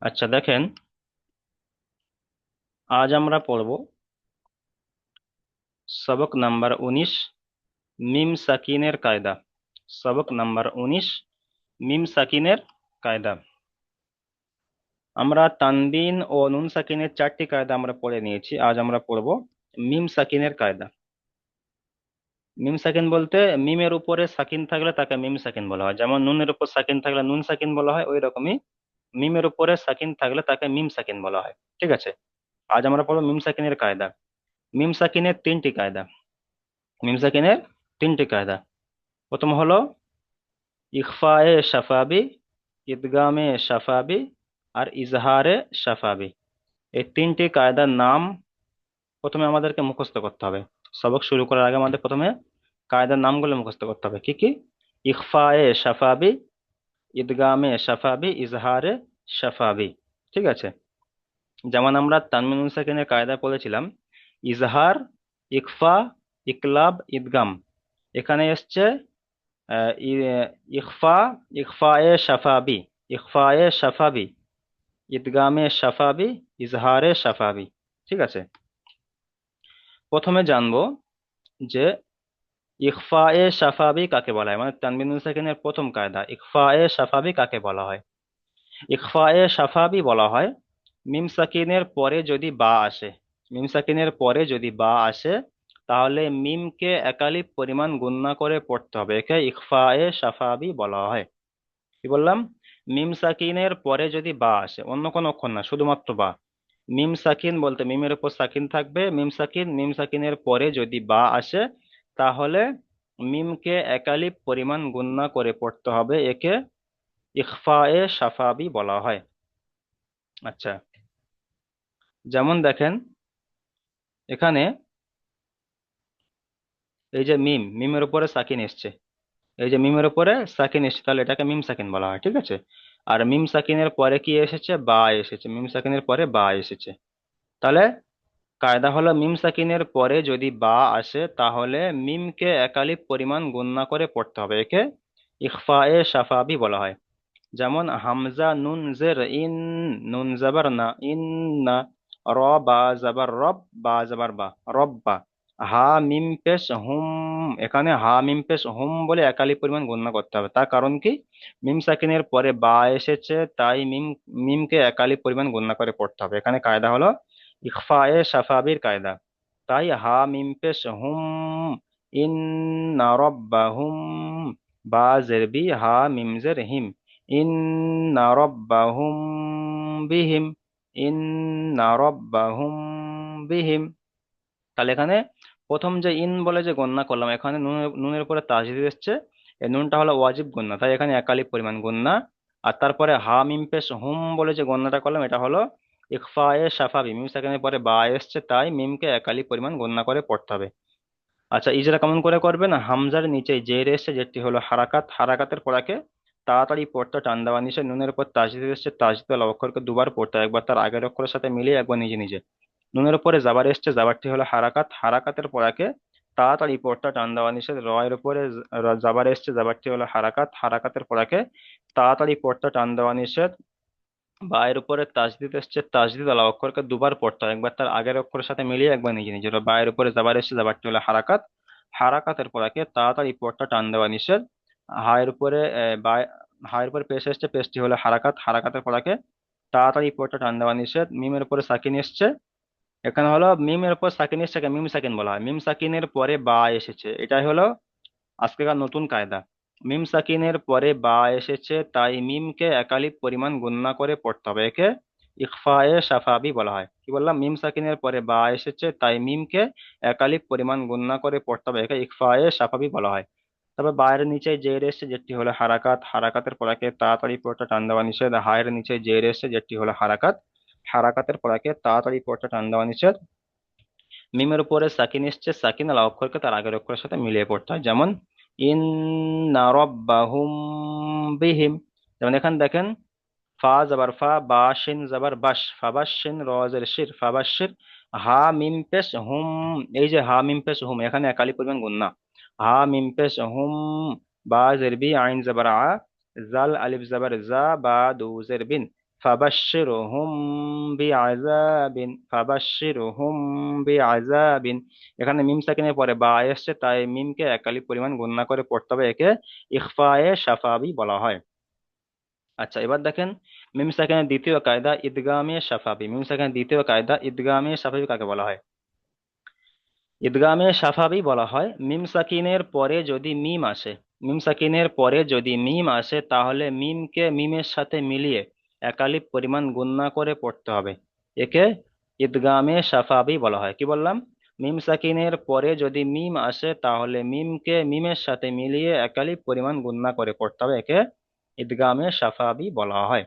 আচ্ছা দেখেন, আজ আমরা পড়ব সবক নাম্বার 19 মিম সাকিনের কায়দা। সবক নাম্বার 19 মিম সাকিনের কায়দা। আমরা তানবিন ও নুন সাকিনের 4টি কায়দা আমরা পড়ে নিয়েছি। আজ আমরা পড়ব মিম সাকিনের কায়দা। মিম সাকিন বলতে মিমের উপরে সাকিন থাকলে তাকে মিম সাকিন বলা হয়, যেমন নুনের উপর সাকিন থাকলে নুন সাকিন বলা হয়, ওই রকমই মিমের উপরে সাকিন থাকলে তাকে মিম সাকিন বলা হয়। ঠিক আছে, আজ আমরা পড়ব মিম সাকিনের কায়দা। মিম সাকিনের 3টি কায়দা। মিম সাকিনের 3টি কায়দা। প্রথম হলো ইখফায়ে শাফাবি, ইদগামে শাফাবি আর ইজহারে শাফাবি। এই 3টি কায়দার নাম প্রথমে আমাদেরকে মুখস্থ করতে হবে। সবক শুরু করার আগে আমাদের প্রথমে কায়দার নামগুলো মুখস্থ করতে হবে। কি কি? ইখফায়ে শাফাবি, ইদগামে শাফাবি, ইজহারে শাফাবি। ঠিক আছে, যেমন আমরা তানমিন নুন সাকিনের কায়দা পড়েছিলাম, ইজহার, ইকফা, ইকলাব, ইদগাম। এখানে এসছে ইখফা, ইখফায়ে শাফাবি, ইখফায়ে শাফাবি, ইদগামে শাফাবি, ইজহারে শাফাবি। ঠিক আছে, প্রথমে জানবো যে ইখফায়ে শাফাবি কাকে বলা হয়, মানে তানবিন নুন সাকিনের প্রথম কায়দা, ইখফায়ে শাফাবি কাকে বলা হয়? ইখফায়ে শাফাবি বলা হয় মিম সাকিনের পরে যদি বা আসে। মিম সাকিনের পরে যদি বা আসে, তাহলে মিমকে একালিপ পরিমাণ গুণনা করে পড়তে হবে, একে ইখফায়ে শাফাবি বলা হয়। কি বললাম? মিম সাকিনের পরে যদি বা আসে, অন্য কোনো অক্ষর না, শুধুমাত্র বা। মিম সাকিন বলতে মিমের উপর সাকিন থাকবে, মিম সাকিন, মিম সাকিনের পরে যদি বা আসে, তাহলে মিমকে একালিপ পরিমাণ গুণনা করে পড়তে হবে, একে ইখফায়ে শাফাবি বলা হয়। আচ্ছা, যেমন দেখেন এখানে এই যে মিম, মিমের উপরে সাকিন এসছে, এই যে মিমের উপরে সাকিন এসছে, তাহলে এটাকে মিম সাকিন বলা হয়। ঠিক আছে, আর মিম সাকিনের পরে কি এসেছে? বা এসেছে। মিম সাকিনের পরে বা এসেছে। তাহলে কায়দা হলো মিম সাকিনের পরে যদি বা আসে, তাহলে মিমকে একালিপ পরিমাণ গুণনা করে পড়তে হবে, একে ইখফায়ে শাফাবি বলা হয়। যেমন হামজা নুন জের ইন, নুন জাবার না, ইন না। র বা জাবার রব, বা জাবার বা, রব্বা। হা মিম পেশ হুম, এখানে হা মিম পেশ হুম বলে একালি পরিমাণ গণনা করতে হবে। তার কারণ কি? মিম সাকিনের পরে বা এসেছে, তাই মিমকে একালি পরিমাণ গণনা করে পড়তে হবে। এখানে কায়দা হলো ইখফায়ে শাফাবির কায়দা। তাই হা মিম পেশ হুম, ইন্না রব্বাহুম, বা জের বি, হা মিম জের হিম, ইন্না রব্বাহুম বিহিম, ইন্না রব্বাহুম বিহিম। তাহলে এখানে প্রথম যে ইন বলে যে গণনা করলাম, এখানে নুনের উপরে তাজদিদ এসছে। এই নুনটা হলো ওয়াজিব গণনা, তাই এখানে একালিপ পরিমাণ গণনা। আর তারপরে হা মিম পেশ হুম বলে যে গণনাটা করলাম, এটা হলো ইখফায়ে শাফাবি। মিম সেখানে পরে বা এসছে, তাই মিমকে একালিপ পরিমাণ গণনা করে পড়তে হবে। আচ্ছা, ইজরা কেমন করে করবেন? হামজার নিচে জের এসছে, যেটি হলো হারাকাত, হারাকাতের পড়াকে তাড়াতাড়ি পড়তে টান দেওয়া নিচে। নুনের উপর তাজদিদ এসছে, তাজদিদ ওয়ালা অক্ষরকে দুবার পড়তে হয়, একবার তার আগের অক্ষরের সাথে মিলিয়ে, একবার নিজে নিজে। নুনের উপরে জাবার এসছে, জাবারটি হলো হারাকাত, হারাকাতের পড়াকে তাড়াতাড়ি পড়তে টান দেওয়া নিষেধ। রয়ের উপরে জাবার এসছে, জাবারটি হলো হারাকাত, হারাকাতের পড়াকে তাড়াতাড়ি পড়তে টান দেওয়া নিষেধ। বায়ের উপরে তাজদিদ এসছে, তাজদিদ আলা অক্ষরকে দুবার পড়তে হয়, একবার তার আগের অক্ষরের সাথে মিলিয়ে, একবার নিজে নিজে। বায়ের উপরে জাবার এসছে, জাবারটি হলো হারাকাত, হারাকাতের পড়াকে তাড়াতাড়ি পড়তে টান দেওয়া নিষেধ। হায়ের উপরে হায়ের উপরে পেশ এসছে, পেশটি হলো হারাকাত, হারাকাতের পড়াকে তাড়াতাড়ি পড়তে টান দেওয়া নিষেধ। মিমের উপরে সাকিন এসছে, এখানে হলো মিমের উপর সাকিন এসছে, মিম সাকিন বলা হয়। মিম সাকিনের পরে বা এসেছে, এটাই হলো আজকেকার নতুন কায়দা। মিম সাকিনের পরে বা এসেছে, তাই মিমকে একালিপ পরিমাণ গণনা করে পড়তে হবে, একে ইখফায়ে শাফাবি বলা হয়। কি বললাম? মিম সাকিনের পরে বা এসেছে, তাই মিমকে একালিপ পরিমাণ গণনা করে পড়তে হবে, একে ইখফায়ে শাফাবি বলা হয়। তবে বায়ের নিচে জের এসছে, যেটি হলো হারাকাত, হারাকাতের পড়াকে তাড়াতাড়ি পড়তে টান দেওয়া নিষেধ। হায়ের নিচে জের এসছে, যেটি হলো হারাকাত, হারাকাতের পড়াকে তাড়াতাড়ি পড়তে টান দেওয়া নিষেধ। মিমের উপরে সাকিন এসছে, সাকিন আলা অক্ষরকে তার আগের অক্ষরের সাথে মিলিয়ে পড়তে হয়, যেমন ইন্না রাব্বাহুম বিহিম। যেমন এখানে দেখেন, ফা জাবার ফা, বা শিন জাবার বাস, ফাবাশিন, রজের শির, ফাবাশির। হা মিম পেশ হুম, এই যে হা মিম পেশ হুম, এখানে একালি পরিমাণ গুণনা। হা মিম পেশ হুম, বা জের বি, আইন জাবার আ, জাল আলিফ জাবার জা, বা দু জের বিন, ফাবাশশিরহুম বিআযাবিন, ফাবাশশিরহুম বিআযাবিন। এখানে মিম সাকিনের পরে বা এসছে, তাই মিমকে এক আলিফ পরিমাণ গুণনা করে পড়তে হবে, একে ইখফায়ে শাফাবি বলা হয়। আচ্ছা, এবার দেখেন মিম সাকিনের দ্বিতীয় কায়দা ইদগামে শাফাবি। মিম সাকিনের দ্বিতীয় কায়দা ইদগামে শাফাবি কাকে বলা হয়? ইদগামে শাফাবি বলা হয় মিম সাকিনের পরে যদি মিম আসে, মিম সাকিনের পরে যদি মিম আসে তাহলে মিমকে মিমের সাথে মিলিয়ে একালিপ পরিমাণ গুণনা করে পড়তে হবে, একে ইদগামে শাফাবি বলা হয়। কি বললাম? মিম সাকিনের পরে যদি মিম আসে তাহলে মিমকে মিমের সাথে মিলিয়ে একালিপ পরিমাণ গুণনা করে পড়তে হবে, একে ইদগামে শাফাবি বলা হয়।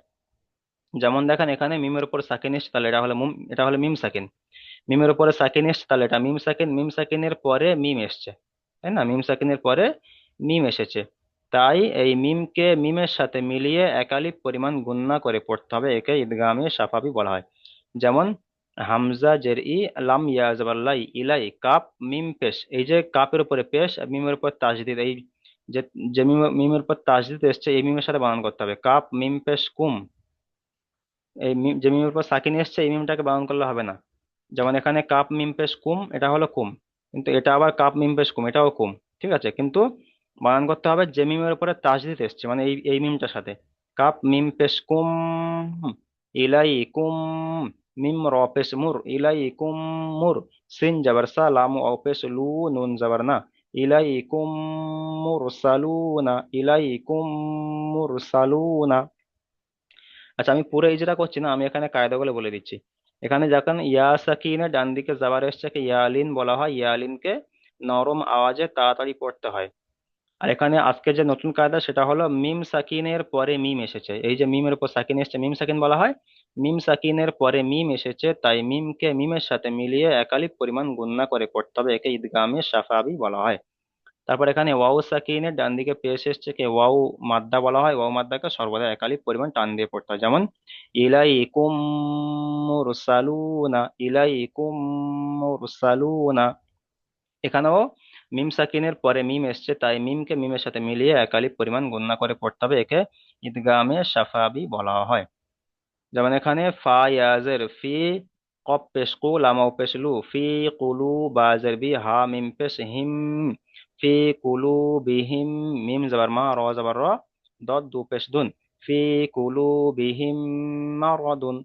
যেমন দেখেন এখানে মিমের উপর সাকিন এসছে, তাহলে এটা হলো মিম সাকিন। মিমের উপরে সাকিন এসছে, তাহলে এটা মিম সাকিন। মিম সাকিনের পরে মিম এসছে, তাই না? মিম সাকিনের পরে মিম এসেছে, তাই এই মিমকে মিমের সাথে মিলিয়ে একালিপ পরিমাণ গুণনা করে পড়তে হবে, একে ইদগামে শাফাবি বলা হয়। যেমন হামজা জের ই, লাম ইয়া জবর লাই, ইলাই, কাপ মিম পেশ। এই যে কাপের উপরে পেশ, মিমের উপর তাজদিদ, এই যে যে মিমের উপর তাজদিদ এসছে, এই মিমের সাথে বানান করতে হবে, কাপ মিম পেশ কুম। এই যে মিমের উপর সাকিন এসছে, এই মিমটাকে বানান করলে হবে না। যেমন এখানে কাপ মিম পেশ কুম, এটা হলো কুম, কিন্তু এটা আবার কাপ মিম পেশ কুম, এটাও কুম। ঠিক আছে, কিন্তু বানান করতে হবে যে মিমের উপরে তাসদিদ এসছে, মানে এই এই মিমটার সাথে। কাপ মিম পেশ কুম ইলাই কুম, মিম র পেশ মুর ইলাই কুম মুর, সিন জবর সা, লাম ও পেশ লু, নুন জবর না, ইলাই কুম মুরসালুনা, ইলাই কুম মুরসালুনা। আচ্ছা, আমি পুরো ইজরা করছি না, আমি এখানে কায়দাগুলো বলে দিচ্ছি। এখানে যখন ইয়া সাকিনের ডান দিকে যাবার এসছে, কি ইয়ালিন বলা হয়, ইয়ালিনকে নরম আওয়াজে তাড়াতাড়ি পড়তে হয়। আর এখানে আজকে যে নতুন কায়দা সেটা হলো মিম সাকিনের পরে মিম এসেছে, এই যে মিমের উপর সাকিন এসেছে মিম সাকিন বলা হয়। মিম সাকিনের পরে মিম এসেছে, তাই মিমকে মিমের সাথে মিলিয়ে একালিক পরিমাণ গুণনা করে পড়তে হবে, একে ইদগামে শাফাবি বলা হয়। তারপর এখানে ওয়াও সাকিনের ডান দিকে পেশ এসছে, কে ওয়াও মাদ্দা বলা হয়। ওয়াও মাদ্দাকে সর্বদা একালিপ পরিমাণ টান দিয়ে পড়তে হয়। যেমন ইলাইকুম মুরসালুনা, ইলাইকুম মুরসালুনা। এখানেও মিম সাকিনের পরে মিম এসছে, তাই মিমকে মিমের সাথে মিলিয়ে একালিপ পরিমাণ গণনা করে পড়তে হবে, একে ইদগামে শাফাবি বলা হয়। যেমন এখানে ফা ইয়াজের ফি, কপ পেশ কু, লামাও পেশ লু, ফি কুলু, বাজের বি, হা মিম পেশ হিম, ফি কুলু বিহিম, মিম জবর মা, র জবর র, দদ দু পেশ দুন, ফি কুলু বিহিম মারাদুন।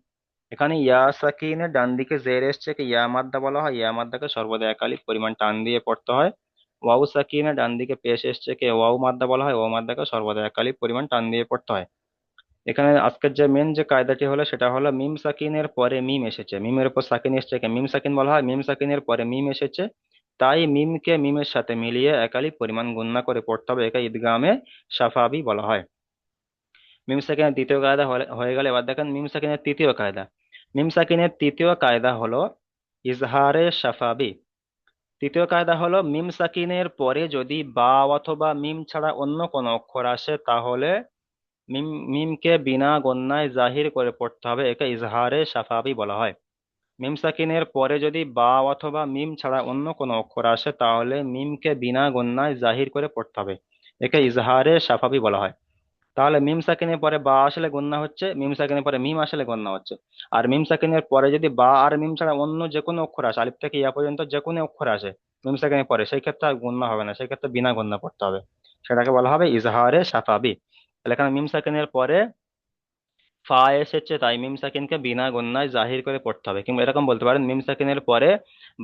এখানে ইয়া সাকিনের ডান দিকে জের এসছে, কি ইয়া মাদ্দা বলা হয়। ইয়া মাদ্দাকে সর্বদা একালিক পরিমাণ টান দিয়ে পড়তে হয়। ওয়াও সাকিনের ডান দিকে পেশ এসছে, কে ওয়াও মাদ্দা বলা হয়। ওয়াও মাদ্দাকে সর্বদা একালিক পরিমাণ টান দিয়ে পড়তে হয়। এখানে আজকের যে মেন যে কায়দাটি হলো সেটা হলো মিম সাকিনের পরে মিম এসেছে, মিমের উপর সাকিন এসেছে, একে মিম সাকিন বলা হয়। মিম সাকিনের পরে মিম এসেছে, তাই মিমকে মিমের সাথে মিলিয়ে একালিক পরিমাণ গুণনা করে পড়তে হবে, একে ঈদগামে শাফাবি বলা হয়। মিম সাকিনের দ্বিতীয় কায়দা হয়ে গেলে, এবার দেখেন মিম সাকিনের তৃতীয় কায়দা। মিম সাকিনের তৃতীয় কায়দা হলো ইজহারে শাফাবি। তৃতীয় কায়দা হলো মিম সাকিনের পরে যদি বা অথবা মিম ছাড়া অন্য কোনো অক্ষর আসে তাহলে মিমকে বিনা গণ্যায় জাহির করে পড়তে হবে, একে ইজহারে শাফাবি বলা হয়। মিম সাকিনের পরে যদি বা অথবা মিম ছাড়া অন্য কোনো অক্ষর আসে তাহলে মিমকে বিনা গণ্যায় জাহির করে পড়তে হবে, একে ইজহারে শাফাবি বলা হয়। তাহলে মিম সাকিনের পরে বা আসলে গণ্যা হচ্ছে, মিম সাকিনের পরে মিম আসলে গণ্যা হচ্ছে। আর মিম সাকিনের পরে যদি বা আর মিম ছাড়া অন্য যে কোনো অক্ষর আসে, আলিফ থেকে ইয়া পর্যন্ত যে কোনো অক্ষর আসে মিম সাকিনের পরে, সেই ক্ষেত্রে আর গণ্যা হবে না, সেই ক্ষেত্রে বিনা গণ্যা পড়তে হবে, সেটাকে বলা হবে ইজহারে শাফাবি। তাহলে এখানে মিম সাকিনের পরে ফা এসেছে, তাই মিম সাকিনকে বিনা গণ্যায় জাহির করে পড়তে হবে। কিংবা এরকম বলতে পারেন মিম সাকিনের পরে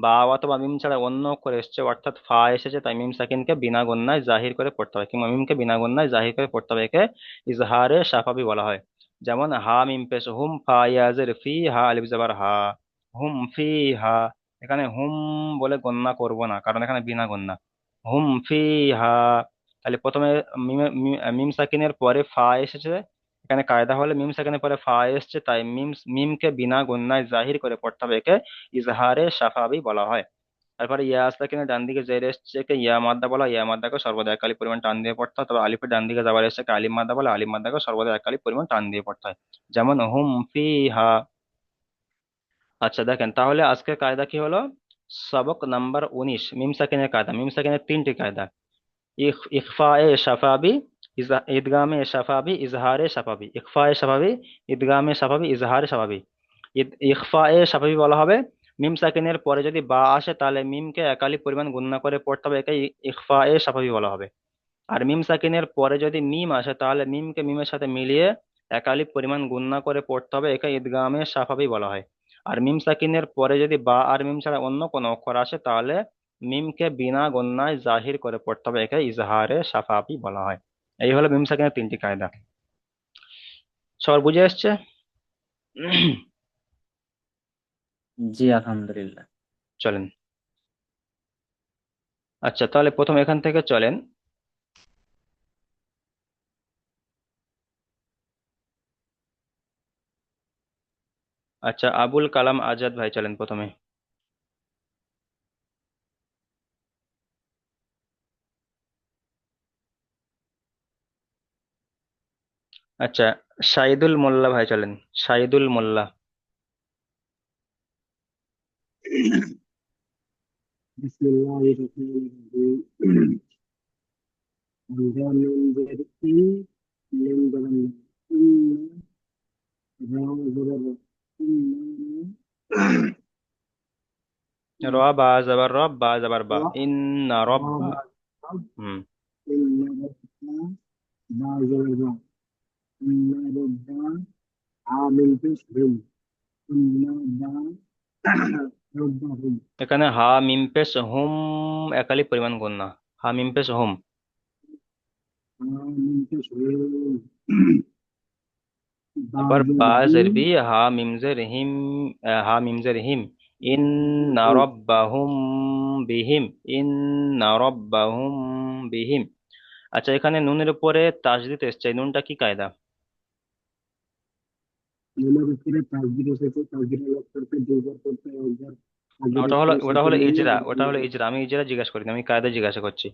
বা অথবা মিম ছাড়া অন্য অক্ষর এসেছে, অর্থাৎ ফা এসেছে, তাই মিম সাকিনকে বিনা গণ্যায় জাহির করে পড়তে হবে, কিংবা মিমকে বিনা গণ্যায় জাহির করে পড়তে হবে, একে ইজহারে শাফাবি বলা হয়। যেমন হা মিম পেশ হুম, ফা ইয়াজের ফি, হা আলিফ জবর হা, হুম ফি হা। এখানে হুম বলে গণ্যা করব না, কারণ এখানে বিনা গণ্যা, হুম ফি হা। তাহলে প্রথমে মিম সাকিনের পরে ফা এসেছে, এখানে কায়দা হলে মিম সেখানে পরে ফা এসছে, তাই মিমকে বিনা গুণনায় জাহির করে পড়তে হবে, একে ইজহারে শাফাবি বলা হয়। তারপরে ইয়া সাকিনের ডান দিকে জের এসছে, একে ইয়া মাদ্দা বলা হয়। ইয়া মাদ্দাকে সর্বদা একালি পরিমাণ টান দিয়ে পড়তে হয়। তবে আলিফের ডান দিকে যাবার এসছে, একে আলিম মাদ্দা বলা হয়। আলিম মাদ্দাকে সর্বদা একালি পরিমাণ টান দিয়ে পড়তে হয়। যেমন হুম ফি হা। আচ্ছা দেখেন, তাহলে আজকের কায়দা কি হলো? সবক নাম্বার 19, মিম সাকিনের কায়দা। মিম সাকিনের তিনটি কায়দা: ইখফা এ শাফাবি, ইদগামে শাফাবি ইজহারে শাফাবি, ইখফায়ে শাফাবি, ইদগামে শাফাবি ইজহারে শাফাবি। ইখফায়ে শাফাবি বলা হবে মিম সাকিনের পরে যদি বা আসে তাহলে মিমকে একালি পরিমাণ গুণনা করে পড়তে হবে, একে ইখফায়ে শাফাবি বলা হবে। আর মিম সাকিনের পরে যদি মিম আসে তাহলে মিমকে মিমের সাথে মিলিয়ে একালি পরিমাণ গুণনা করে পড়তে হবে, একে ইদগামে শাফাবি বলা হয়। আর মিম সাকিনের পরে যদি বা আর মিম ছাড়া অন্য কোনো অক্ষর আসে তাহলে মিমকে বিনা গুণনায় জাহির করে পড়তে হবে, একে ইজহারে শাফাবি বলা হয়। এই হলো মিম সাকিনের তিনটি কায়দা। সবার বুঝে আসছে? জি আলহামদুলিল্লাহ। চলেন। আচ্ছা, তাহলে প্রথম এখান থেকে চলেন। আচ্ছা, আবুল কালাম আজাদ ভাই চলেন প্রথমে। আচ্ছা, শাহিদুল মোল্লা ভাই চলেন। শাহিদুল মোল্লা। বিসমিল্লাহির রহমানির রহিম। হামজা নুন জের ই, নুন জবর না, ইন্না, রা জবর রা, ইন্না, র বা জবর রব, বা জবর বা, রা, ইন্না রা রব্বা। বা রাব, হুম। ইন্না রাব্বা, বা জবর বা, ইন্না রাব্বা, আমিল পেশ হুম, ইন্না বা রাব্বাহুম, এখানে হা মিম পেশ হুম একালি পরিমাণ গুণ না, হা মিম পেশ হুম। আমিল পেশ হুম, বা তারপর জের বা বি, জের বি, হা মিম জের হিম, হা মিম জের হিম। ইন্না হুম, রব্বাহুম বিহিম, ইন্না রব্বাহুম বিহিম। আচ্ছা, এখানে নুনের উপরে তাসদিদ এসছে, এই নুনটা কি কায়দা? নুনের উপরে তাসদিদ এসেছে, তাসদিদের লক্ষণকে দুইবার করতে হয়, একবার না, তাসদিদের ওটা হলো পরে ওটা সাকিন হলো নিয়ে ইজরা, আবার ওটা হলো নিয়ে। ইজরা। আমি ইজরা জিজ্ঞাসা করিনি, আমি কায়দা জিজ্ঞাসা করছি।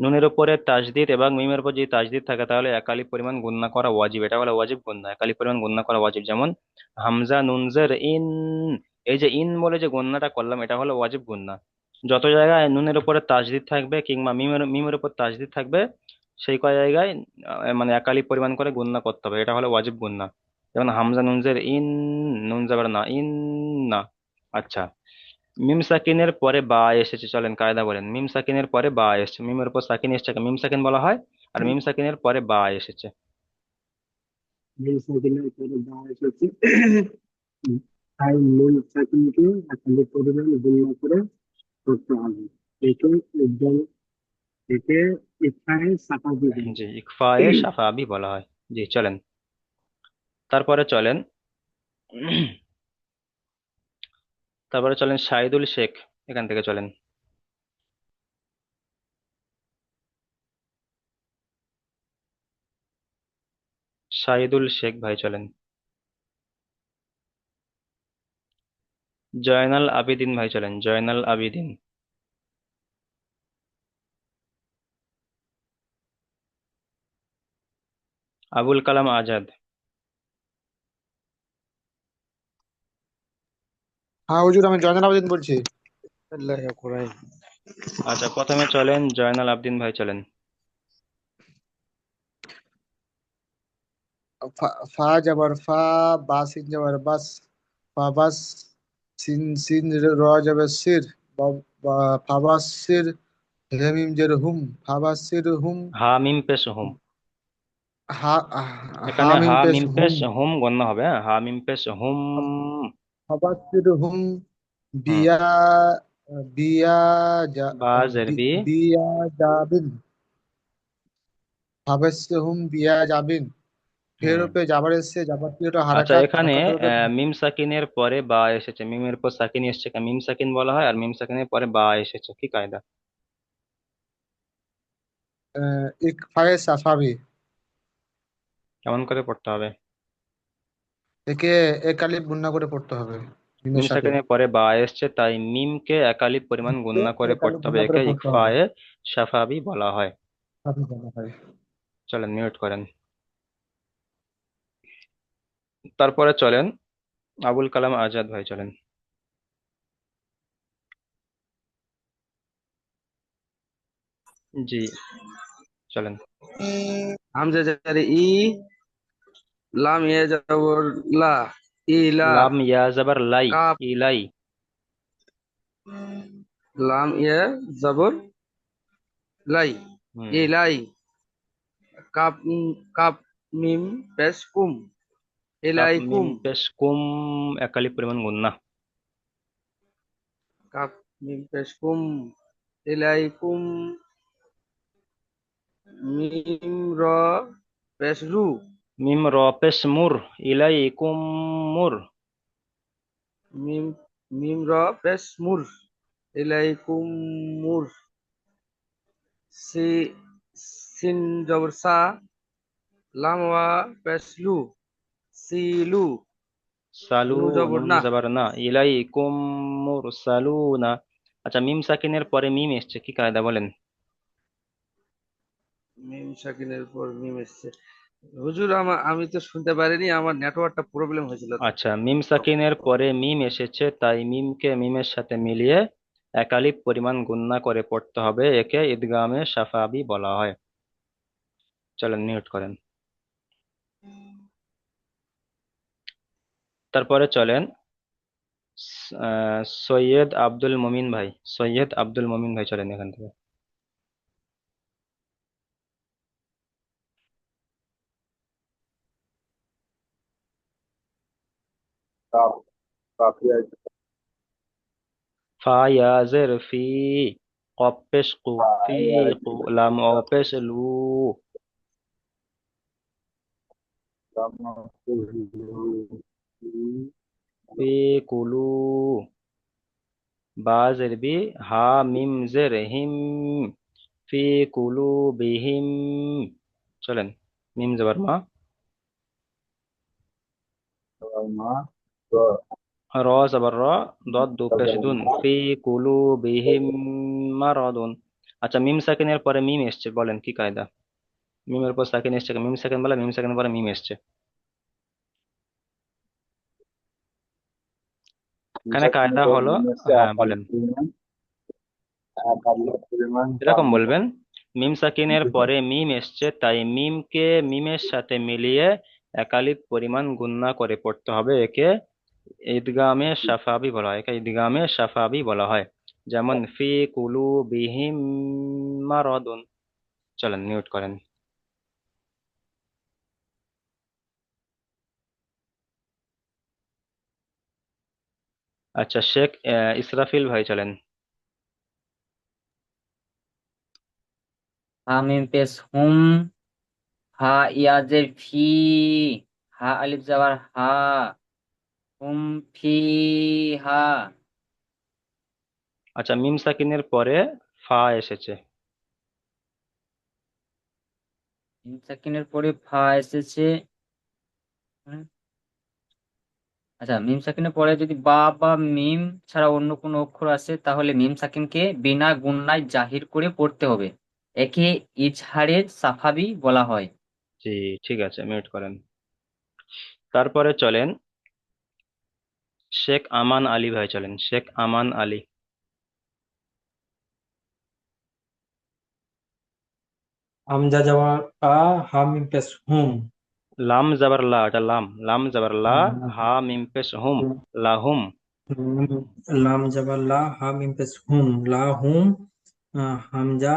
নুনের উপরে তাসদিদ এবং মিমের উপর যদি তাসদিদ থাকে তাহলে একালি পরিমাণ গুণনা করা ওয়াজিব, এটা হলো ওয়াজিব গুণনা, একালি পরিমাণ গুণনা করা ওয়াজিব। যেমন হামজা নুনজের ইন, এই যে ইন বলে যে গুণনাটা করলাম এটা হলো ওয়াজিব গুণনা। যত জায়গায় নুনের উপরে তাসদিদ থাকবে কিংবা মিমের মিমের উপর তাসদিদ থাকবে সেই কয় জায়গায় মানে একালি পরিমাণ করে গুণনা করতে হবে, এটা হলো ওয়াজিব গুণনা। যেমন হামজা নুনজের ইন, নুন যাবার না, ইন না। আচ্ছা, মিম সাকিনের পরে বা এসেছে, চলেন কায়দা বলেন। মিম সাকিনের পরে বা এসেছে, মিমের উপর সাকিন এসেছে মিম সাকিন বলা হয়। আর মিম সাকিনের পরে বা এসেছে। নুন সাকিনের পরে বা এসেছে, তাই নুন সাকিনকে একালি পরিমাণ গুণনা করে করতে হবে, একে একদম, একে ইফায়ে সাফাবি বলে। জি, ইকফায়ে সাফাবি বলা হয়। জি চলেন, তারপরে চলেন। তারপরে চলেন শাহিদুল শেখ, এখান থেকে চলেন। শাহিদুল শেখ ভাই চলেন। জয়নাল আবেদিন ভাই চলেন। জয়নাল আবেদিন। আবুল কালাম আজাদ। হ্যাঁ হুজুর, আমি জয়নাল আবেদিন বলছি। আল্লাহ কোরআন। আচ্ছা, প্রথমে চলেন জয়নাল আবেদিন ভাই চলেন। ফা যাবার ফা, বা সিন যাবার বাস, ফা বাস, সিন সিন র যাবার সির, ফা বাস সির, হেমিম জের হুম, ফা বাস সির হুম, হা মিম পেশ হুম। হা এখানে হামিম হা পেশ মিম হুম, পেশ হুম গণ্য হবে, হ্যাঁ, হা মিম পেশ হুম। ফা বাস সির হুম, হুম। বিয়া বিয়া যা বা জের বি। বিয়া যাবিন, ফা বাস হুম বিয়া যাবিন, ফের হুম। উপরে যাবার এসছে, যাবার কি ওটা আচ্ছা, হারাকাত, এখানে হারাকাতের ওটা মিম সাকিনের পরে বা এসেছে, মিমের পর সাকিন এসেছে, মিম সাকিন বলা হয়। আর মিম সাকিনের পরে বা এসেছে, কি কায়দা? ইকফায়ে সাফাবি, কেমন করে পড়তে হবে? একে একালিপ গুণনা করে পড়তে হবে মিম মিমের সাথে। সাকিনের পরে বা এসেছে তাই মিমকে একালিপ পরিমাণ মিমকে গুণনা করে একালিপ পড়তে হবে, গুণনা করে একে পড়তে হবে, ইকফায়ে সাফাবি বলা হয়। সাফি বলা হয়। চলেন মিউট করেন। তারপরে চলেন আবুল কালাম আজাদ ভাই চলেন। জি চলেন। হামজা জারে ই, লাম ইয়া জবর লা, ইলা। লাম ইয়া জাবার লাই, কাপ, ইলাই। লাম ইয়া জবর লাই, হুম। ইলাই। কাপ, কাপ মিম পেশ কুম, কাপ মিম ইলাইকুম। পেশ কুম, একালি পরিমাণ গুন্না। কাপ মিম পেশ কুম, ইলাইকুম। মিম র পেশ রু, মিম র পেশ মুর, ইলাইকুম মুর। মিম মিম র পেশ মুর, ইলাইকুম মুর। সি, সিন জবর সা, লাম ওয়া পেশ লু, সিলু। সালু, নু জবর নুন না। জাবার না, ইলাইকুম মুরসালুনা। আচ্ছা, মিম সাকিনের পরে মিম এসছে, কি কায়দা বলেন? মিম সাকিনের পর মিম এসছে। হুজুর আমি তো শুনতে পারিনি, আমার নেটওয়ার্কটা প্রবলেম হয়েছিল আচ্ছা, মিম সাকিনের পরে মিম এসেছে, তাই মিমকে মিমের সাথে মিলিয়ে একালিপ পরিমাণ গুণনা করে পড়তে হবে, একে ইদগামে সাফাবি বলা হয়। চলেন মিউট করেন। তারপরে চলেন, সৈয়দ আব্দুল মমিন ভাই, সৈয়দ আব্দুল মমিন ভাই চলেন এখান থেকে। কাপ, কাফিয়া, ফা ইয়া জের ফি, কফ পেশ কু, ফি কু, লাম ও পেশ লু, ফি কুলু। বা জের বি, হা মিম জের হিম, ফি কুলু বিহিম। চলেন, মিম জবর মা, মা, র জবর র, দদ দু পেশ দুন, ফি কুলু বিহিম মারাদুন। আচ্ছা, মিম সাকিনের পরে মিম এসছে, বলেন কি কায়দা? মিমের পর সাকিন এসছে, মিম সাকিন বলে, মিম সাকিনের পরে মিম এসছে, এখানে কায়দা হলো। হ্যাঁ বলেন। এরকম বলবেন, মিম সাকিনের পরে মিম এসছে, তাই মিমকে মিমের সাথে মিলিয়ে একালিপ পরিমাণ গুণনা করে পড়তে হবে, একে ঈদগামে সাফাবি বলা হয়, একে ঈদগামে সাফাবি বলা হয়। যেমন ফি কুলু বিহিম মারাদুন। চলেন মিউট করেন। আচ্ছা, শেখ ইসরাফিল ভাই চলেন। হামিম পেশ হুম, হা ইয়াজের ফি, হা আলিফ যাবার হা, হুম ফি হা। আচ্ছা, মিম সাকিনের পরে ফা এসেছে। মিম সাকিনের পরে ফা এসেছে। হুম, আচ্ছা, মিম সাকিনের পরে যদি বা বা মিম ছাড়া অন্য কোনো অক্ষর আসে, তাহলে মিম সাকিনকে বিনা গুণনায় জাহির করে পড়তে হবে, একে ইজহারের সাফাবি বলা হয়। জি, ঠিক আছে, মিউট করেন। তারপরে চলেন, শেখ আমান আলী ভাই চলেন, শেখ আমান আলী। হামজা যাওয়ার আ, হামিম পেশ হুম। লাম জাবার লা, এটা লাম, লাম জাবার লা, হা মিম পেশ হুম, লাহুম। লাম যাবার লা, হামিম পেশ হুম, লা হুম। হামজা,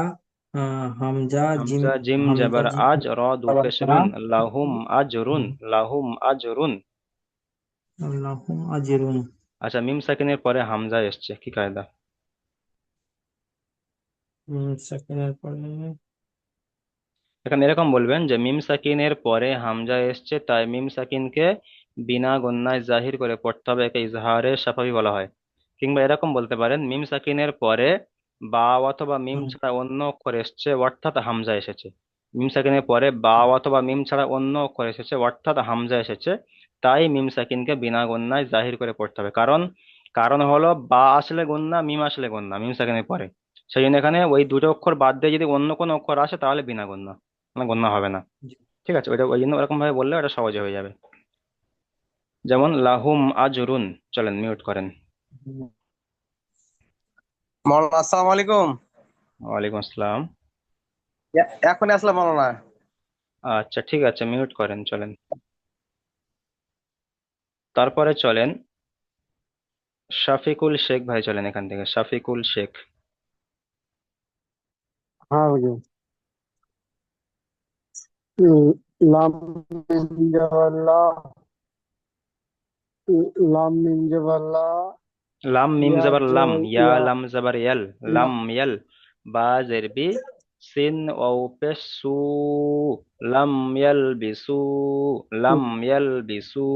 হামজা জিম, হামজা জিম হামজা জাবার জিম আজ, র দু যাবার পেশ তা, রুন, লাহুম আজরুন, লাহুম আজরুন। লাহুম আজিরুন। আচ্ছা, মিম সাকিনের পরে হামজা এসছে, কি কায়দা? সেকেন্ডের পরে এখানে এরকম বলবেন যে মিম সাকিনের পরে হামজা এসছে, তাই মিম সাকিনকে বিনা গুণনায় জাহির করে পড়তে হবে, একে ইজহারে সাফাবি বলা হয়। কিংবা এরকম বলতে পারেন, মিম সাকিনের পরে বা অথবা মিম ছাড়া অন্য অক্ষর এসছে, অর্থাৎ হামজা এসেছে। মিম সাকিনের পরে বা অথবা মিম ছাড়া অন্য অক্ষর এসেছে, অর্থাৎ হামজা এসেছে, তাই মিম সাকিনকে বিনা গুণনায় জাহির করে পড়তে হবে। কারণ কারণ হলো, বা আসলে গুণনা, মিম আসলে গুণনা মিম সাকিনের পরে। সেই জন্য এখানে ওই দুটো অক্ষর বাদ দিয়ে যদি অন্য কোনো অক্ষর আসে, তাহলে বিনা গুণনা, মানে গণ্য হবে না। ঠিক আছে, ওইটা ওই জন্য ওরকম ভাবে বললে ওটা সহজে হয়ে যাবে। যেমন লাহুম আজরুন। চলেন মিউট করেন। মাওলানা আসসালামু আলাইকুম। ওয়ালাইকুম আসসালাম। এখন আসলে বলো না। আচ্ছা ঠিক আছে, মিউট করেন, চলেন। তারপরে চলেন শফিকুল শেখ ভাই, চলেন এখান থেকে শফিকুল শেখ। हाँ हुजूर। लाम मिम जबर ला, लाम मिम जबर ला, লাম মিম या জবর লাম, ইয়া या লাম জবর ইয়াল, লাম ইয়াল, বা জের বি, সিন ওয়াও পেশ সু, লাম ইয়াল বিসু, লাম ইয়াল বিসু।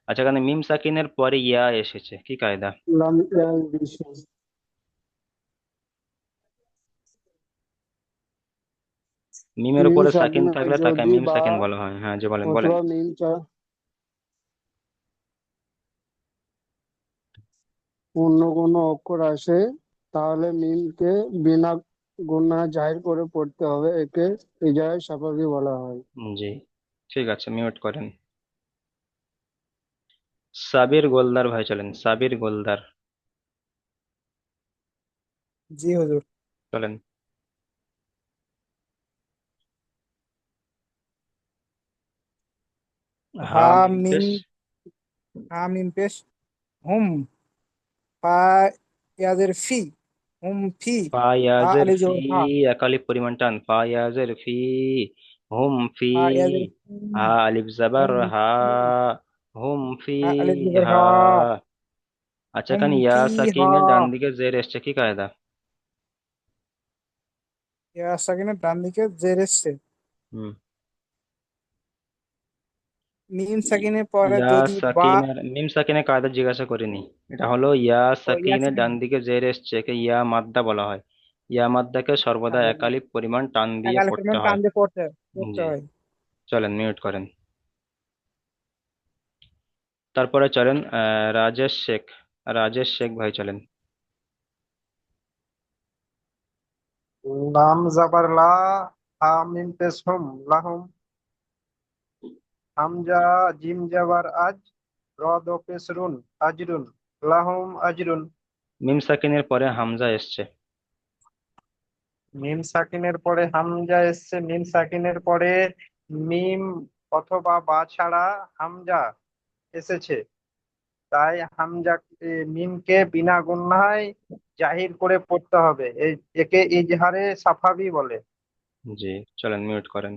আচ্ছা, এখানে মিম সাকিনের পরে ইয়া এসেছে, কি কায়দা? लाम याल बिशु। মিমের মিম উপরে সাকিন সাকিনের থাকলে তাকে যদি মিম বা সাকিন বলা হয়। হ্যাঁ, যে বলেন বলেন। অথবা মিম অন্য কোনো অক্ষর আসে, তাহলে মিমকে বিনা গুণা জাহির করে পড়তে হবে, একে ইজায় সাফাবি বলা হয়। জি, ঠিক আছে, মিউট করেন। সাবির গোলদার ভাই, চলেন সাবির গোলদার, জি হুজুর। চলেন। হা হা মিম মিম, পেশ, হা মিম পেশ হুম, ফা ইয়াজের ফি, হুম ফি, ফা হা ইয়াজের আলিফ ফি, জবর হা, একালিফ পরিমাণ টান, ফা ইয়াজের ফি, হুম ফি, হা ইয়াজের ফি, হা আলিফ জবর হুম হা, ফি, হুম ফি হা আলিফ জবর হা। হা, আচ্ছা, হুম এখানে ইয়া ফি হা। সাকিনের ডান দিকে জের এসছে, কি কায়দা? ইয়া সাকিনের ডান দিকে জের এসছে। হুম। মিম সাকিনের পরে ইয়া যদি বা, সাকিনের, মিম সাকিনের কায়দা জিজ্ঞাসা করিনি। এটা হলো ইয়া ও ইয়া সাকিনের সাকিন, ডান দিকে জের এসছে, একে ইয়া মাদ্দা বলা হয়। ইয়া মাদ্দাকে সর্বদা একালিফ পরিমাণ টান দিয়ে একালে পড়তে পরিমাণ টান হয়। দিয়ে পড়তে পড়তে জি, হয়। চলেন মিউট করেন। তারপরে চলেন রাজেশ শেখ, রাজেশ শেখ ভাই, চলেন। লাম জাবার লা, হা মিম পেশ হুম, লাহুম। হামজা জিম জাবার আজ, র দ পেশ রুন, আজরুন, লাহুম আজরুন। মিম সাকিনের পরে হামজা এসছে। মিম সাকিনের পরে হামজা এসছে, মিম সাকিনের পরে মিম অথবা বা ছাড়া হামজা এসেছে, তাই হামজা মিমকে বিনা গুণায় জাহির করে পড়তে হবে, একে ইজহারে সাফাবি বলে। জি, চলেন মিউট করেন।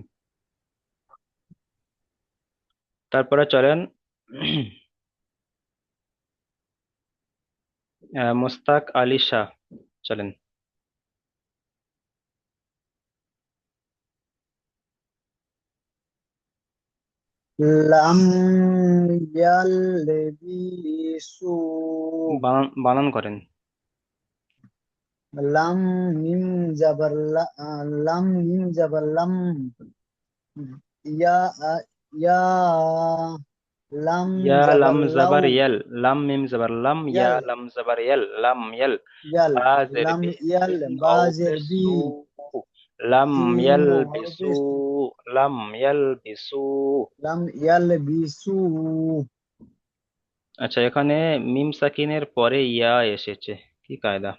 তারপরে চলেন মুস্তাক আলী শাহ, চলেন। লাম ইয়ালবিসু, বানান বানান করেন। লাম মিম জাবার লা, লাম মিম জাবার লাম, ইয়া ইয়া লাম ইয়া লাম জাবার লাউ, জাবার ইয়াল, লাম মিম জাবার লাম, ইয়া ইয়াল লাম জাবার ইয়াল, লাম ইয়াল, ইয়াল, বা জের লাম বি, ইয়াল সিন ওয়াও বাজের পেশ বি, সু, লাম সিন ইয়াল ওয়াও বিসু, পেশ, লাম ইয়াল বিসু। লাম ইয়াল বিসু। আচ্ছা, এখানে মিম সাকিনের পরে ইয়া এসেছে, কি কায়দা?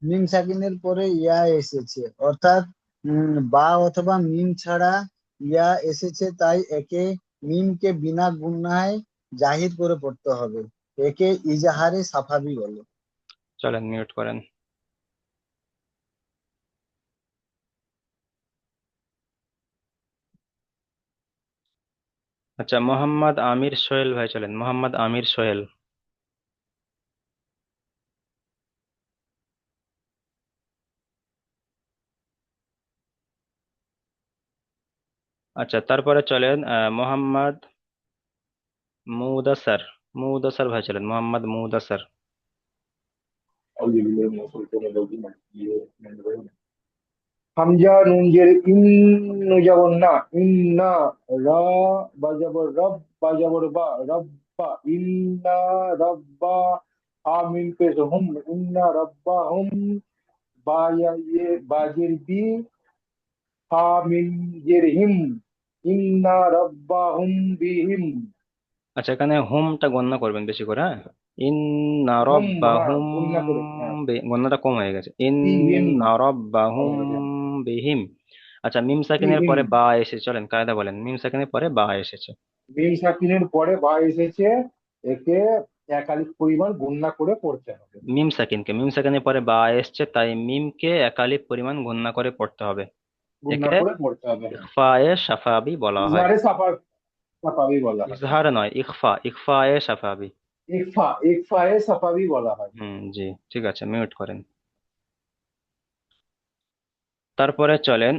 মিম সাকিনের পরে ইয়া এসেছে, অর্থাৎ বা অথবা মিম ছাড়া ইয়া এসেছে, তাই একে মিমকে বিনা গুণায় জাহির করে পড়তে হবে, একে ইজাহারে সাফাবি বলে। চলেন মিউট করেন। আচ্ছা, মোহাম্মদ আমির সোহেল ভাই, চলেন মোহাম্মদ আমির সোহেল। আচ্ছা, তারপরে চলেন মোহাম্মদ মুদাসার, মুদাসার ভাই, চলেন মোহাম্মদ মুদাসার। হামজা নুন জের ইন, নুজাবর না, ইন্না, রা বাজাবর রব, বাজাবর বা, রব্বা, ইন্না রব্বা, আমিন পেশ হুম, ইন্না রব্বা হুম, বা ইয়ে বাজের বি, হা মিন জের হিম, ইন্না রব্বা হুম বিহিম। আচ্ছা, এখানে হোমটা গণনা করবেন বেশি করে, হ্যাঁ। ইন্না হুম মানা রব্বাহুম গুণনা করে, হ্যাঁ। গণনাটা কম হয়ে গেছে, বিহিম ইন্না ভালো রব্বাহুম হবে, হ্যাঁ। বিহিম। আচ্ছা, মিম সাকিনের বিহিম, পরে বা এসেছে, চলেন কায়দা বলেন, মিম সাকিনের পরে বা এসেছে। মিম সাকিনের পরে বা এসেছে, একে এক আলিফ পরিমাণ গুণনা করে পড়তে হবে। মিম সাকিনের পরে বা এসছে, তাই মিমকে একালিপ পরিমাণ গণনা করে পড়তে হবে। গুণনা একে করে পড়তে হবে, হ্যাঁ। ইখফায়ে সাফাবি বলা হয়। ইজহারে সাফাবি বলা হয়, হ্যাঁ। ইজহার নয়, ইখফায়ে সাফাবি। ইকফায়ে সাফাবি বলা হয়। জি, ঠিক আছে, মিউট করেন। তারপরে চলেন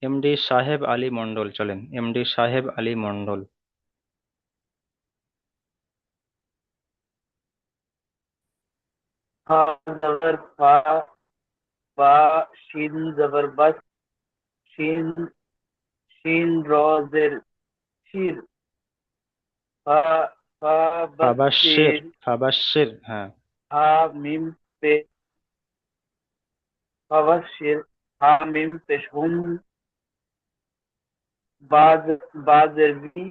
এমডি সাহেব আলী মন্ডল, চলেন এমডি সাহেব আলী মন্ডল। फा जबर फा बा शिन जबर बस शिन शिन रोजेर शिर फा फा बस ফাবাশির, शिर ফাবাশির, হ্যাঁ। हा मीम पे फवशिर हा मीम पेश हम बाज बाजर भी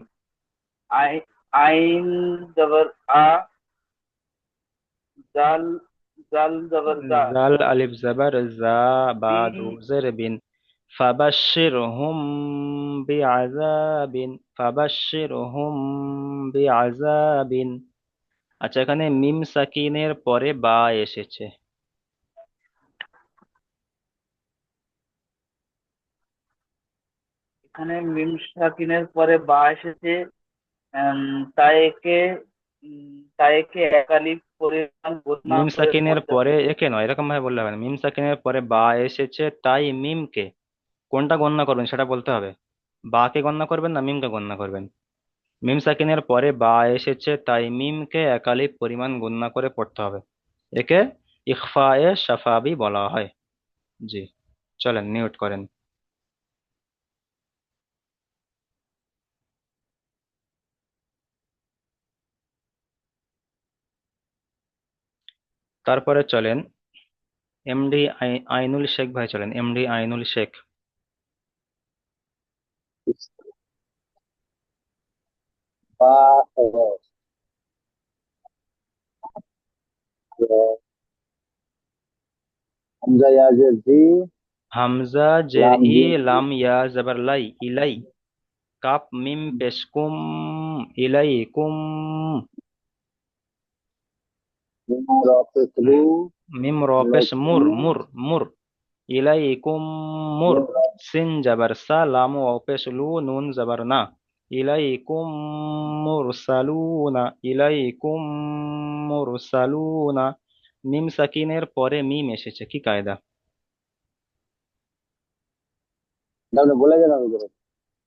आइन आइन जबर आ जाल जाल जबर जा জাল আলিফ জাবার জা, বা দু बी জের বিন, ফাবাশিরহুম বিআযাবিন, ফাবাশিরহুম বিআযাবিন। আচ্ছা, এখানে মিম সাকিনের পরে বা এসেছে। এখানে মিম সাকিনের পরে বা এসেছে। উম, তাই একে তাই একে একালিপ পরিমাণ গণনা মিম করে সাকিনের পড়তে পরে হবে। একে নয়, এরকম ভাবে বললে হবে না। মিম সাকিনের পরে বা এসেছে, তাই মিমকে কোনটা গণনা করবেন সেটা বলতে হবে। বা কে গণনা করবেন না মিমকে গণনা করবেন? মিম সাকিনের পরে বা এসেছে, তাই মিমকে একালিপ পরিমাণ গণনা করে পড়তে হবে। একে ইখফায়ে শাফাবি বলা হয়। জি, চলেন মিউট করেন। তারপরে চলেন এমডি আইনুল শেখ ভাই, চলেন এমডি আইনুল শেখ। বা হামজা ইয়াজের জি, হামজা জের লাম ই, জিম, লাম ইয়া জবর লাই, ইলাই। কাপ মিম পেশ কুম, ইলাইকুম। মিম র পেশলু, মিম র পেশ মুর, লাইকুম, মুর। ইলাইকুম মুর। মিম র সিন জবর সা, লাম ওয়াও পেশ লু, নুন জবর না। ইলাইকুম মুরসালুনা, ইলাইকুম মুরসালুনা। মিম সাকিনের পরে মিম এসেছে, কি কায়দা? তাহলে বলে যান আমি করে।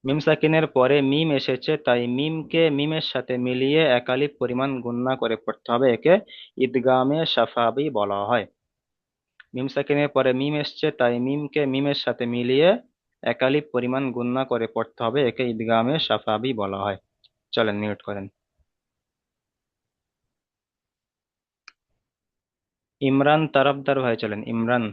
মিম সাকিনের পরে মিম এসেছে, তাই মিমকে মিমের সাথে মিলিয়ে একালিপ পরিমাণ গুণনা করে পড়তে হবে। একে ইদগামে সাফাবি বলা হয়। মিম সাকিনের পরে মিম এসছে, তাই মিমকে মিমের সাথে মিলিয়ে একালিপ পরিমাণ গুণনা করে পড়তে হবে। একে ইদগামে সাফাবি বলা হয়। চলেন মিউট করেন। ইমরান তরফদার ভাই, চলেন ইমরান।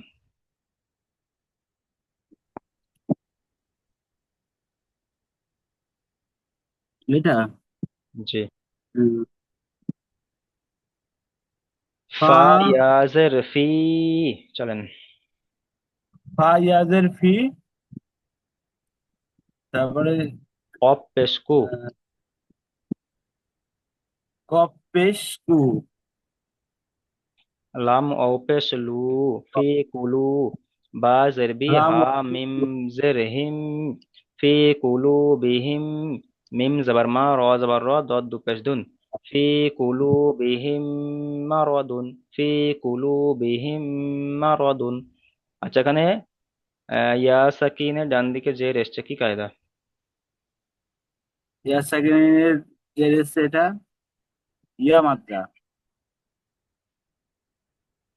এটা জি। উম, ফা ফা ইয়াজের ফি, চলেন। ফা ইয়াজের ফি, তারপরে কফ পেশকু, আহ, কপ পেশ কু, লাম ও পেশ লু, ফি কুলু। বা জের বি, লাম হা মিম জের হিম, ফি কুলু বিহিম। মিম জবর মা, র জবর র, দদ দু পেশ দুন। ফি কুলু বিহিম মারাদুন, ফি কুলু বিহিম মারাদুন। আচ্ছা, এখানে ইয়া সাকিনের ডান দিকে জের এসছে, কি কায়দা? ইয়া সেকেন্ডের যে রয়েছে এটা ইয়া মাত্রা,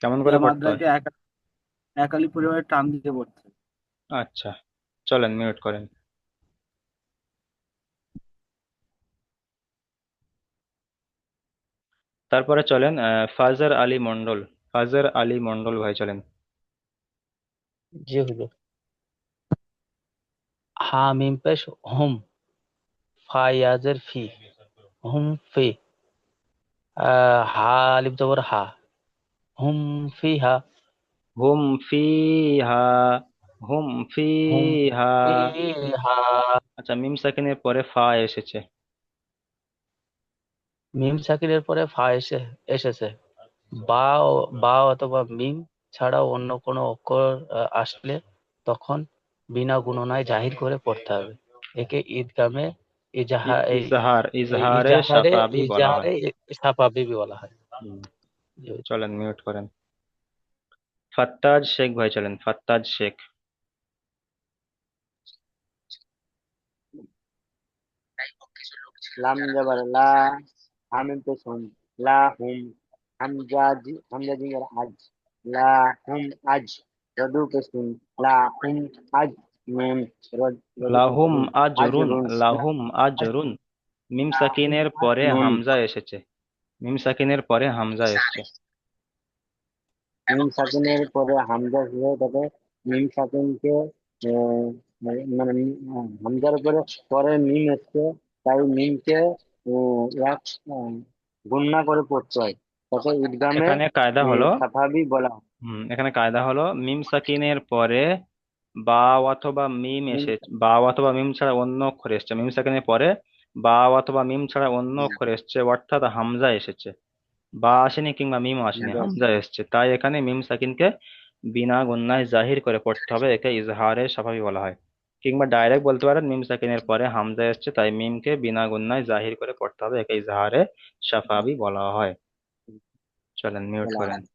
কেমন করে ইয়া পড়তে হয়? মাত্রাকে একালি পরিমাণে টান দিতে পড়ছে। আচ্ছা, চলেন মিউট করেন। তারপরে চলেন ফাজার আলী মন্ডল। ফাজার আলী মন্ডল ভাই, চলেন। জি হুজুর। হা মিম পেশ হুম, ফা ইয়াজের ফি, হুম ফি। হা আলিফ জবর হা, হুম ফি হা, হুম ফিহা, হুম হুম ফিহা। ফি হা। আচ্ছা, মিম সাকিনের পরে ফা এসেছে। মিম সাকিনের পরে ফা এসেছে। বা বা অথবা মিম ছাড়াও অন্য কোনো অক্ষর আসলে তখন বিনা গুণনায় জাহির করে পড়তে হবে। একে ঈদগামে ইজহার, এই ইজহারে সাফাবি বলা হয়। ইজাহারে সাফাবি বলা হয়। হুম, জি। চলেন মিউট করেন। ফাত্তাজ শেখ ভাই চলেন, ফাত্তাজ শেখ। লাম জবর লা, হামিম পেশ হুম, লা হুম, হামজা জিঙ্গার আজ, লা হুম আজ, রদু পেশ হুম, লা হুম আজ, নুন, রদু পেশ লাহুম রুন, আজ আজরুন, রুন, লাহুম আজ, আজরুন। মিম লা হুম সাকিনের আজ পরে নুন। হামজা এসেছে। মিম সাকিনের পরে হামজা এসছে। মিম সাকিনের পরে হামজা ছিল, তবে মিম সাকিনকে মানে হামজার উপরে পরে মিম এসছে, তাই মিমকে এক গুণনা করে পড়তে হয়, তাকে ঈদগামে এখানে কায়দা হলো, সাফাবি বলা হয়। এখানে কায়দা হলো মিম সাকিনের পরে বা অথবা মিম মিম এসেছে, বা অথবা মিম ছাড়া অন্য অক্ষর এসছে। মিম সাকিনের পরে বা অথবা মিম ছাড়া অন্য অক্ষর এসছে, অর্থাৎ হামজা এসেছে। বা আসেনি কিংবা মিম আসেনি, হামজা হামজা এসছে, তাই এখানে মিম সাকিনকে বিনা গুণনায় জাহির করে পড়তে হবে, একে ইজহারে স্বাভাবিক বলা হয়। কিংবা ডাইরেক্ট বলতে পারেন মিম সাকিনের পরে হামজা এসছে, তাই মিমকে বিনা গুণনায় জাহির করে পড়তে হবে, একে ইজহারে সাফাবি বলা হয়। চলেন মিউট বলা করেন। হয়।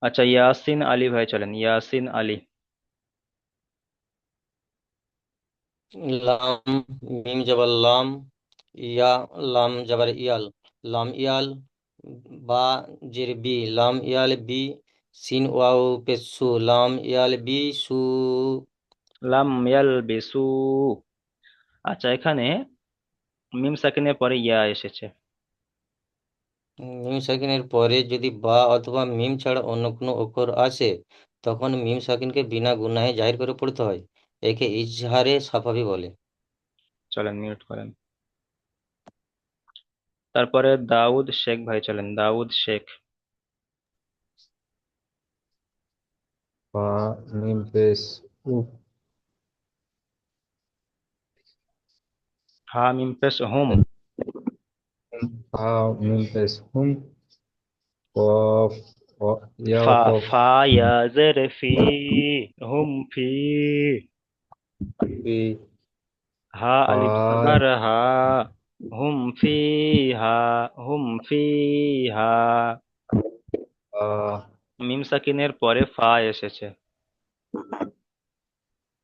আচ্ছা, ইয়াসিন আলী ভাই চলেন, ইয়াসিন আলী। লাম মিম জবর লাম, ইয়া লাম জবর ইয়াল, লাম ইয়াল। বা জের বি, লাম ইয়াল বি, সিন ওয়াও পেসু, লাম ইয়াল বি সু। লাম ইয়ালবিসু। আচ্ছা, এখানে মিম সাকিনের পরে ইয়া এসেছে। মিম সাকিনের পরে যদি বা অথবা মিম ছাড়া অন্য কোনো অক্ষর আসে তখন মিম সাকিনকে বিনা গুনাহে জাহির করে পড়তে হয়, একে ইজহারে সাফাবি বলে। চলেন মিউট করেন। তারপরে দাউদ শেখ ভাই চলেন, দাউদ শেখ। ফা মিম পেশ উফ, হা মিম পেশ হুম, ফা মিম পেশ হুম, কফ ইয়া ফা কফ ফা ইয়া জের ফি, হুম ফি। ফি, হা আলিফ ফা জবর হা, হুম ফি হা, হুম ফি হা। মিম সাকিনের পরে ফা এসেছে।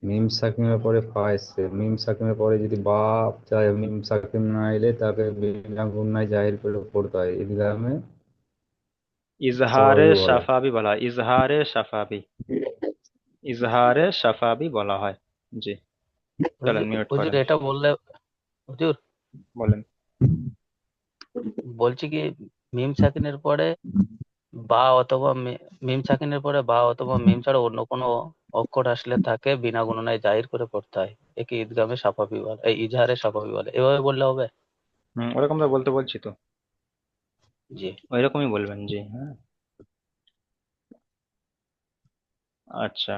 মিম সাকিনের পরে ফা এসছে। মিম সাকিনের পরে যদি বা চায়, মিম সাকিন না এলে তাকে বিনা গুণনায় জাহির করে পড়তে হয়, ঈদগামে ইজহারে স্বাভাবিক বলে। সাফাবি বলা হয়, ইজহারে সাফাবি, ইজহারে সাফাবি বলা হয়। জি, চলেন হুজুর মিউট হুজুর করেন। এটা বললে, হুজুর বলেন। বলছি কি, মিম সাকিনের পরে বা অথবা মিম সাকিনের পরে বা অথবা মিম ছাড়া অন্য কোনো অক্ষর আসলে তাকে বিনা গণনায় জাহির করে পড়তে হয়, একে ঈদগামে সাফাবি বলে, এই ইজহারে সাফাবি বলে। এভাবে বললে হবে? ওরকম তো বলতে বলছি তো, জি। ওই রকমই বলবেন, জি হ্যাঁ। আচ্ছা,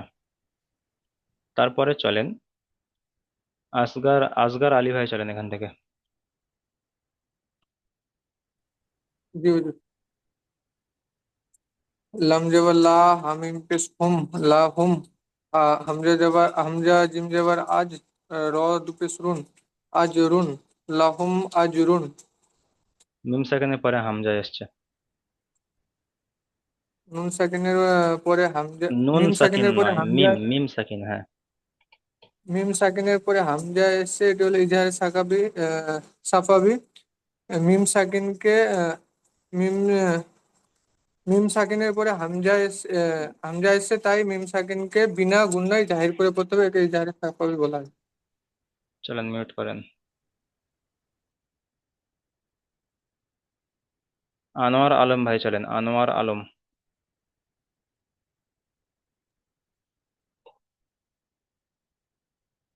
তারপরে চলেন আসগার, আসগার আলী ভাই চলেন এখান থেকে। জি হুজুর। লাম জবর লা, হামিম পেশ হুম, লা হুম। হামজা জিম জবর আজ, র দু পেশ রুন, আজ রুন, লাহুম আজ রুন। মিম সেকেন্ডের পরে হামজা এসছে। নুন সাকিনের পরে হামজা, নুন মিম সাকিন সাকিনের পরে নয়, হামজা, মিম, মিম সাকিন, হ্যাঁ। মিম সাকিনের পরে হামজা এসে, এটা হলো ইজহার সাকাবি, সাফাবি। মিম সাকিনকে মিম মিম সাকিনের পরে হামজা এসে, তাই মিম সাকিনকে বিনা গুণনায় জাহির করে পড়তে হবে, একে ইজহার সাফাবি বলা হয়। চলেন মিউট করেন। আনোয়ার আলম ভাই চলেন, আনোয়ার আলম।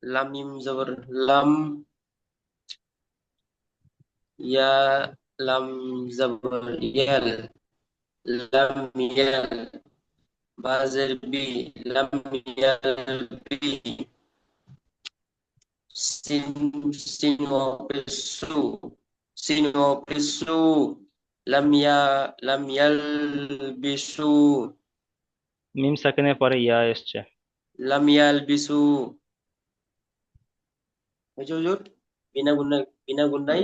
লাম মিম জবর লাম, ইয়া লাম জবর ইয়াল, লাম ইয়াল, বাজের বি, লাম ইয়াল বি, সিন সিন ও পেসু, সিন ও পেসু, লাম ইয়াল বিসু, মিম সাকিনের পরে ইয়া এসছে। লাম ইয়াল বিসু। বুঝছো হুজুর? বিনা গুণায়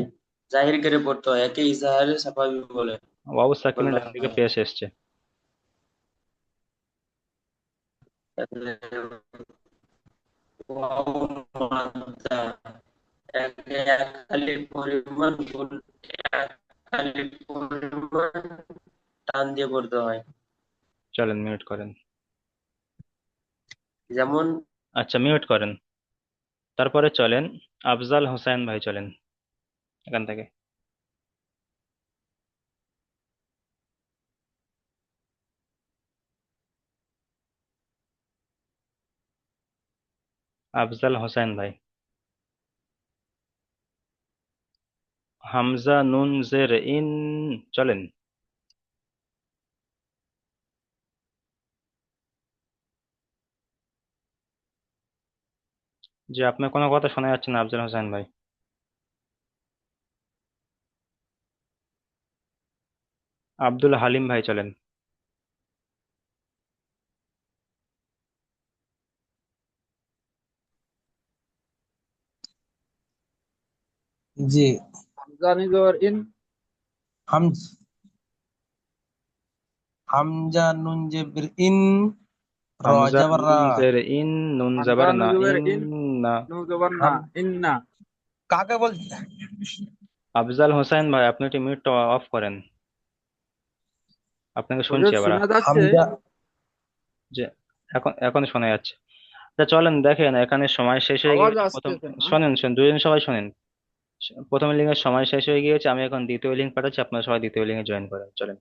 জাহির করে পড়তে হয়, একে ইজাহার সাফাবি বলে ওয়াও সাকিনের বলা ডান দিকে হয়। পেশ এসছে। ওয়াও মাদ্দা, একে এক আলিফ পরিমাণ এক আলিফ পরিমাণ টান দিয়ে পড়তে হয়। চলেন মিউট করেন। যেমন আচ্ছা মিউট করেন। তারপরে চলেন আফজাল হোসেন ভাই, চলেন এখান থেকে। আফজাল হোসেন ভাই। হামজা নুন জের ইন, চলেন। যে আপনার কোনো কথা শোনা যাচ্ছে না আফজাল হোসেন ভাই। আব্দুল হালিম ভাই, চলেন। জি। হামজা জবর ইন, হামজ হামজা নুন জের ইন, র হামজা জবর নুন রা, জের ইন, নুন হামজা জবর নু না, জবর ইন ইন, না। নু জবর না, হাম ইন্না। কাকে বল? আফজাল হোসেন ভাই, আপনি একটু মিউট অফ করেন, আপনাকে শুনছি হুজুর আবার। শোনা যাচ্ছে? হামজা যে এখন এখন শোনা যাচ্ছে। তা চলেন দেখেন, এখানে সময় শেষ হয়ে আওয়াজ গিয়েছে প্রথম। আসতেছে না। শোনেন শোনেন, দুজন সবাই শোনেন। প্রথম লিঙ্কের সময় শেষ হয়ে গিয়েছে, আমি এখন দ্বিতীয় লিঙ্ক পাঠাচ্ছি, আপনারা সবাই দ্বিতীয় লিঙ্কে জয়েন করেন, চলেন।